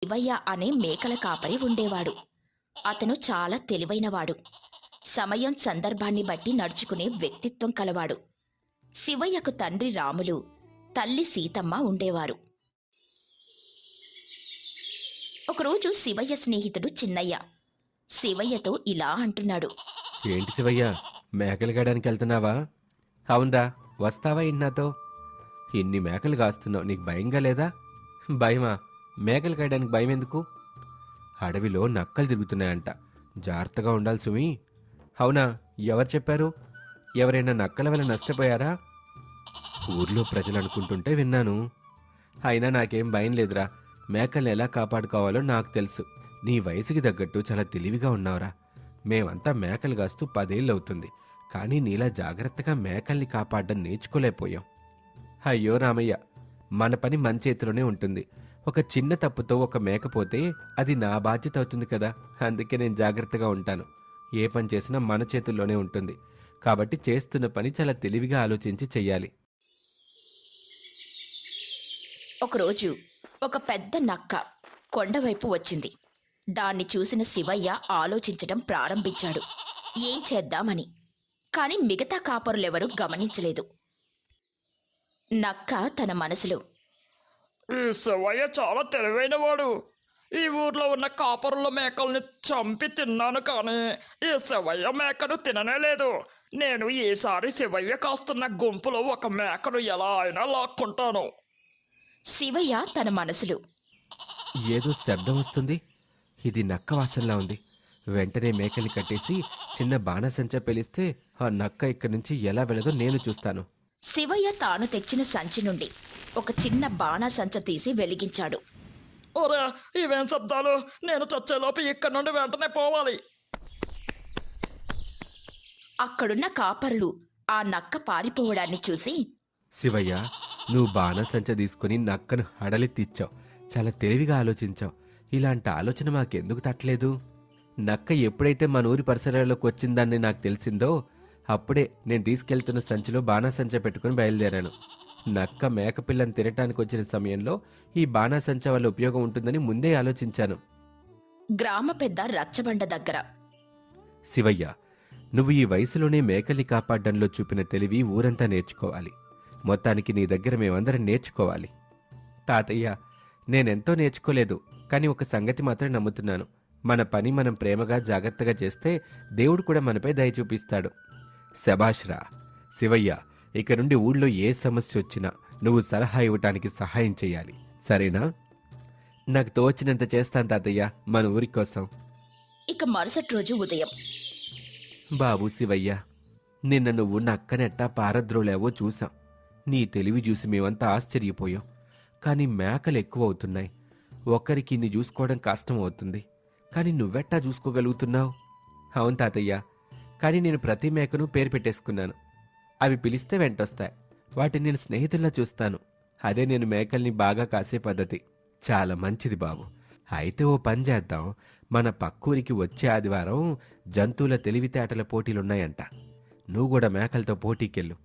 శివయ్య అనే మేకల కాపరి ఉండేవాడు. అతను చాలా తెలివైనవాడు. సమయం సందర్భాన్ని బట్టి నడుచుకునే వ్యక్తిత్వం కలవాడు. శివయ్యకు తండ్రి రాములు, తల్లి సీతమ్మ ఉండేవారు. ఒకరోజు శివయ్య స్నేహితుడు చిన్నయ్య శివయ్యతో ఇలా అంటున్నాడు. ఏంటి శివయ్య, మేకలు కాయడానికి వెళ్తున్నావా? అవునరా, వస్తావా ఏంటి నాతో? ఇన్ని మేకలు కాస్తున్నావు, నీకు భయంగా లేదా? భయమా? మేకలు కాయడానికి భయం ఎందుకు? అడవిలో నక్కలు తిరుగుతున్నాయంట, జాగ్రత్తగా ఉండాలి సుమి. అవునా, ఎవరు చెప్పారు? ఎవరైనా నక్కల వల్ల నష్టపోయారా? ఊర్లో ప్రజలు అనుకుంటుంటే విన్నాను. అయినా నాకేం భయం లేదురా, మేకల్ని ఎలా కాపాడుకోవాలో నాకు తెలుసు. నీ వయసుకి తగ్గట్టు చాలా తెలివిగా ఉన్నావురా. మేమంతా మేకలు కాస్తూ 10 ఏళ్ళవుతుంది, కానీ నీలా జాగ్రత్తగా మేకల్ని కాపాడడం నేర్చుకోలేకపోయాం. అయ్యో రామయ్య, మన పని మన చేతిలోనే ఉంటుంది. ఒక చిన్న తప్పుతో ఒక మేకపోతే అది నా బాధ్యత అవుతుంది కదా. అందుకే నేను జాగ్రత్తగా ఉంటాను. ఏ పని చేసినా మన చేతుల్లోనే ఉంటుంది. కాబట్టి చేస్తున్న పని చాలా తెలివిగా ఆలోచించి చెయ్యాలి. ఒకరోజు ఒక పెద్ద నక్క కొండవైపు వచ్చింది. దాన్ని చూసిన శివయ్య ఆలోచించటం ప్రారంభించాడు, ఏం చేద్దామని. కాని మిగతా కాపరులెవరూ గమనించలేదు. నక్క తన మనసులో, ఈ శివయ్య చాలా తెలివైనవాడు. ఈ ఊర్లో ఉన్న కాపరుల మేకల్ని చంపి తిన్నాను, కానీ ఈ శివయ్య మేకను తిననే లేదు. నేను ఈసారి శివయ్య కాస్తున్న గుంపులో ఒక మేకను ఎలా అయినా లాక్కుంటాను. శివయ్య తన మనసులో, ఏదో శబ్దం వస్తుంది, ఇది నక్క వాసనలా ఉంది. వెంటనే మేకల్ని కట్టేసి చిన్న బాణసంచ పెలిస్తే ఆ నక్క ఇక్కడి నుంచి ఎలా వెళ్ళదో నేను చూస్తాను. శివయ్య తాను తెచ్చిన సంచి నుండి ఒక చిన్న బాణాసంచ తీసి వెలిగించాడు. ఒరే, ఇవేం శబ్దాలు? నేను చచ్చేలోపు ఇక్కడి నుండి వెంటనే పోవాలి. అక్కడున్న కాపరులు ఆ నక్క పారిపోవడాన్ని చూసి, శివయ్య, నువ్వు బాణసంచ తీసుకుని నక్కను హడలెత్తిచ్చావు. చాలా తెలివిగా ఆలోచించావు. ఇలాంటి ఆలోచన మాకెందుకు తట్టలేదు? నక్క ఎప్పుడైతే మన ఊరి పరిసరాల్లోకి వచ్చిందని నాకు తెలిసిందో అప్పుడే నేను తీసుకెళ్తున్న సంచిలో బాణాసంచ పెట్టుకుని బయలుదేరాను. నక్క మేకపిల్లని తినటానికి వచ్చిన సమయంలో ఈ బాణాసంచ వల్ల ఉపయోగం ఉంటుందని ముందే ఆలోచించాను. గ్రామ పెద్ద రచ్చబండ దగ్గర, శివయ్య, నువ్వు ఈ వయసులోనే మేకల్ని కాపాడ్డంలో చూపిన తెలివి ఊరంతా నేర్చుకోవాలి. మొత్తానికి నీ దగ్గర మేమందరం నేర్చుకోవాలి. తాతయ్య, నేనెంతో నేర్చుకోలేదు, కానీ ఒక సంగతి మాత్రం నమ్ముతున్నాను. మన పని మనం ప్రేమగా జాగ్రత్తగా చేస్తే దేవుడు కూడా మనపై దయ చూపిస్తాడు. శభాష్రా. శివయ్య, ఇక నుండి ఊళ్ళో ఏ సమస్య వచ్చినా నువ్వు సలహా ఇవ్వటానికి సహాయం చెయ్యాలి, సరేనా? నాకు తోచినంత చేస్తాను తాతయ్య, మన ఊరి కోసం. ఇక మరుసటి రోజు ఉదయం, బాబు శివయ్య, నిన్న నువ్వు నక్కనెట్టా పారద్రోలేవో చూసాం. నీ తెలివి చూసి మేమంతా ఆశ్చర్యపోయాం. కానీ మేకలు ఎక్కువ అవుతున్నాయి. ఒక్కరికి ఇన్ని చూసుకోవడం కష్టం అవుతుంది, కానీ నువ్వెట్టా చూసుకోగలుగుతున్నావు? అవును తాతయ్య, కానీ నేను ప్రతి మేకను పేరు పెట్టేసుకున్నాను. అవి పిలిస్తే వెంటొస్తాయి. వాటిని నేను స్నేహితుల్లా చూస్తాను. అదే నేను మేకల్ని బాగా కాసే పద్ధతి. చాలా మంచిది బాబు. అయితే ఓ పని చేద్దాం. మన పక్కూరికి వచ్చే ఆదివారం జంతువుల తెలివితేటల పోటీలున్నాయంట. నువ్వు కూడా మేకలతో పోటీకెళ్ళు.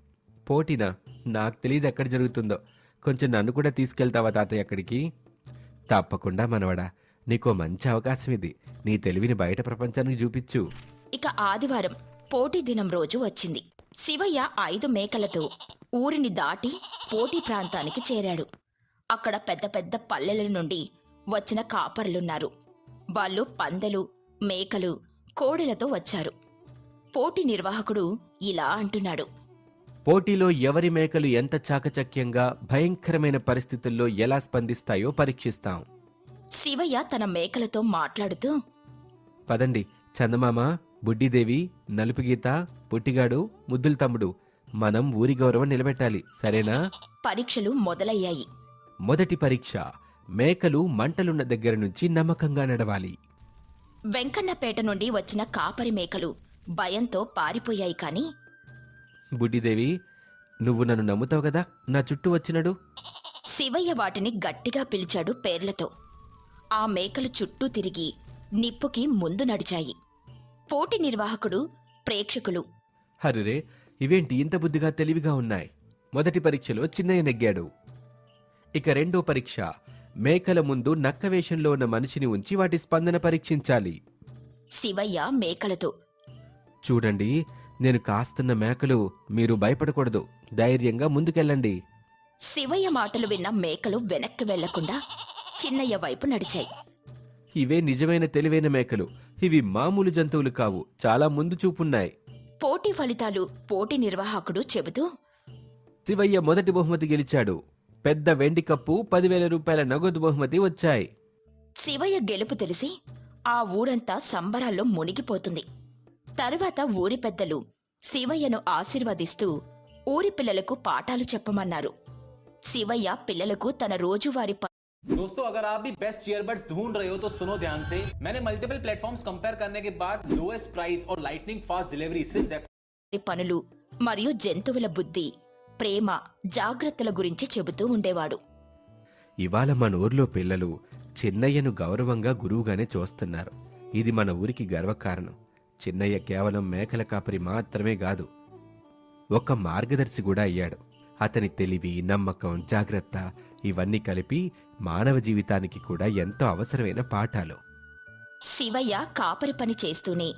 పోటీనా? నాకు తెలియదు ఎక్కడ జరుగుతుందో. కొంచెం నన్ను కూడా తీసుకెళ్తావా తాతయ్య అక్కడికి? తప్పకుండా మనవడా, నీకో మంచి అవకాశం ఇది. నీ తెలివిని బయట ప్రపంచానికి చూపించు. ఇక ఆదివారం పోటీ దినం రోజు వచ్చింది. శివయ్య 5 మేకలతో ఊరిని దాటి పోటీ ప్రాంతానికి చేరాడు. అక్కడ పెద్ద పెద్ద పల్లెల నుండి వచ్చిన కాపరులున్నారు. వాళ్ళు పందెలు, మేకలు, కోడెలతో వచ్చారు. పోటీ నిర్వాహకుడు ఇలా అంటున్నాడు, పోటీలో ఎవరి మేకలు ఎంత చాకచక్యంగా భయంకరమైన పరిస్థితుల్లో ఎలా స్పందిస్తాయో పరీక్షిస్తాం. శివయ్య తన మేకలతో మాట్లాడుతూ, పదండి, చందమామ, బుడ్డిదేవి, నలుపుగీత, పుట్టిగాడు, ముద్దుల తమ్ముడు, మనం ఊరి గౌరవం నిలబెట్టాలి, సరేనా? పరీక్షలు మొదలయ్యాయి. మొదటి పరీక్ష, మేకలు మంటలున్న దగ్గర నుంచి నమ్మకంగా నడవాలి. వెంకన్నపేట నుండి వచ్చిన కాపరి మేకలు భయంతో పారిపోయాయి. కాని బుడ్డిదేవి, నువ్వు నన్ను నమ్ముతావు కదా నా చుట్టూ వచ్చినడు? శివయ్య వాటిని గట్టిగా పిలిచాడు పేర్లతో. ఆ మేకలు చుట్టూ తిరిగి నిప్పుకి ముందు నడిచాయి. పోటీ నిర్వాహకుడు, ప్రేక్షకులు, హరిరే, ఇవేంటి ఇంత బుద్ధిగా తెలివిగా ఉన్నాయి? మొదటి పరీక్షలో చిన్నయ్య నెగ్గాడు. ఇక రెండో పరీక్ష, మేకల ముందు నక్క వేషంలో ఉన్న మనిషిని ఉంచి వాటి స్పందన పరీక్షించాలి. శివయ్య మేకలతో. చూడండి, నేను కాస్తున్న మేకలు, మీరు భయపడకూడదు, ధైర్యంగా ముందుకెళ్ళండి. శివయ్య మాటలు విన్న మేకలు వెనక్కి వెళ్లకుండా చిన్నయ్య వైపు నడిచాయి. ఇవే నిజమైన తెలివైన మేకలు. ఇవి మామూలు జంతువులు కావు, చాలా ముందు చూపున్నాయి. పోటీ ఫలితాలు పోటీ నిర్వాహకుడు చెబుతూ, శివయ్య మొదటి బహుమతి గెలిచాడు. పెద్ద వెండి కప్పు, 10,000 రూపాయల నగదు బహుమతి వచ్చాయి. శివయ్య గెలుపు తెలిసి ఆ ఊరంతా సంబరాల్లో మునిగిపోతుంది. తరువాత ఊరి పెద్దలు శివయ్యను ఆశీర్వదిస్తూ ఊరి పిల్లలకు పాఠాలు చెప్పమన్నారు. శివయ్య పిల్లలకు తన రోజువారీ दोस्तों अगर आप भी बेस्ट ईयरबड्स ढूंढ रहे हो तो सुनो ध्यान से। मैंने मल्टीपल प्लेटफॉर्म्स कंपेयर करने के बाद लोएस्ट प्राइस और लाइटनिंग फास्ट डिलीवरी सिर्फ పనులు మరియు జంతువుల బుద్ధి, ప్రేమ, జాగ్రత్తల గురించి చెబుతూ ఉండేవాడు. ఇవాళ మన ఊర్లో పిల్లలు చిన్నయ్యను గౌరవంగా గురువుగానే చూస్తున్నారు. ఇది మన ఊరికి గర్వకారణం. చిన్నయ్య కేవలం మేకల కాపరి మాత్రమే కాదు, ఒక మార్గదర్శి కూడా అయ్యాడు. అతని తెలివి, నమ్మకం, జాగ్రత్త ఇవన్నీ కలిపి మానవ జీవితానికి కూడా ఎంతో అవసరమైన పాఠాలు. శివయ్య కాపరి పని చేస్తూనే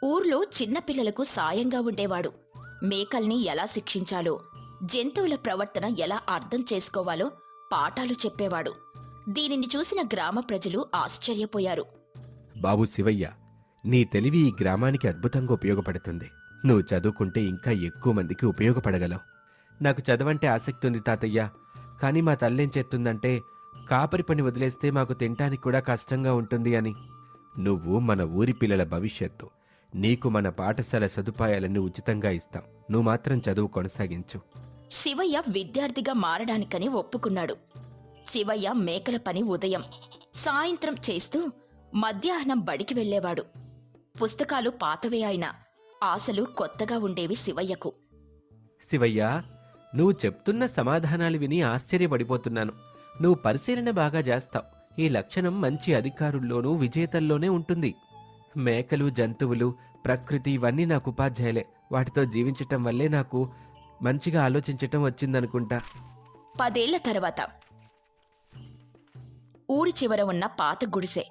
ఊర్లో చిన్నపిల్లలకు సాయంగా ఉండేవాడు. మేకల్ని ఎలా శిక్షించాలో, జంతువుల ప్రవర్తన ఎలా అర్థం చేసుకోవాలో పాఠాలు చెప్పేవాడు. దీనిని చూసిన గ్రామ ప్రజలు ఆశ్చర్యపోయారు. బాబు శివయ్య, నీ తెలివి ఈ గ్రామానికి అద్భుతంగా ఉపయోగపడుతుంది. నువ్వు చదువుకుంటే ఇంకా ఎక్కువ మందికి ఉపయోగపడగలవు. నాకు చదవంటే ఆసక్తి ఉంది తాతయ్య, కానీ మా తల్లేం చెప్తుందంటే కాపరి పని వదిలేస్తే మాకు తినటానికి కూడా కష్టంగా ఉంటుంది అని. నువ్వు మన ఊరి పిల్లల భవిష్యత్తు. నీకు మన పాఠశాల సదుపాయాలను ఉచితంగా ఇస్తాం. నువ్వు మాత్రం చదువు కొనసాగించు. శివయ్య విద్యార్థిగా మారడానికని ఒప్పుకున్నాడు. శివయ్య మేకల పని ఉదయం, సాయంత్రం చేస్తూ మధ్యాహ్నం బడికి వెళ్లేవాడు. పుస్తకాలు పాతవే అయినా ఆశలు కొత్తగా ఉండేవి శివయ్యకు. శివయ్య, నువ్వు చెప్తున్న సమాధానాలు విని ఆశ్చర్యపడిపోతున్నాను. నువ్వు పరిశీలన బాగా చేస్తావు. ఈ లక్షణం మంచి అధికారుల్లోనూ విజేతల్లోనే ఉంటుంది. మేకలు, జంతువులు, ప్రకృతి ఇవన్నీ నాకు ఉపాధ్యాయులే. వాటితో జీవించటం వల్లే నాకు మంచిగా ఆలోచించటం వచ్చిందనుకుంటా. 10 ఏళ్ల తర్వాత ఊరి చివర ఉన్న పాత గుడిసె,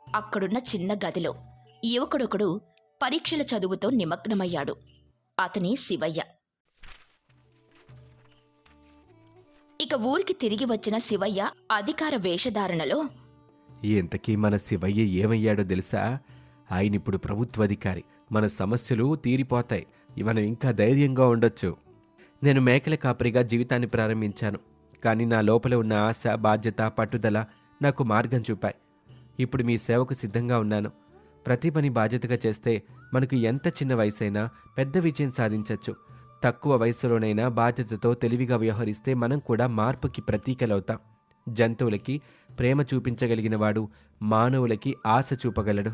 అక్కడున్న చిన్న గదిలో యువకుడొకడు పరీక్షల చదువుతో నిమగ్నమయ్యాడు. అతని శివయ్య. ఇక ఊరికి తిరిగి వచ్చిన శివయ్య అధికార వేషధారణలో, ఇంతకీ మన శివయ్య ఏమయ్యాడో తెలుసా? ఆయనిప్పుడు ప్రభుత్వాధికారి. మన సమస్యలు తీరిపోతాయి. మనం ఇంకా ధైర్యంగా ఉండొచ్చు. నేను మేకల కాపరిగా జీవితాన్ని ప్రారంభించాను, కానీ నా లోపల ఉన్న ఆశ, బాధ్యత, పట్టుదల నాకు మార్గం చూపాయి. ఇప్పుడు మీ సేవకు సిద్ధంగా ఉన్నాను. ప్రతి పని బాధ్యతగా చేస్తే మనకు ఎంత చిన్న వయసైనా పెద్ద విజయం సాధించవచ్చు. తక్కువ వయసులోనైనా బాధ్యతతో తెలివిగా వ్యవహరిస్తే మనం కూడా మార్పుకి ప్రతీకలవుతాం. జంతువులకి ప్రేమ చూపించగలిగినవాడు మానవులకి ఆశ చూపగలడు.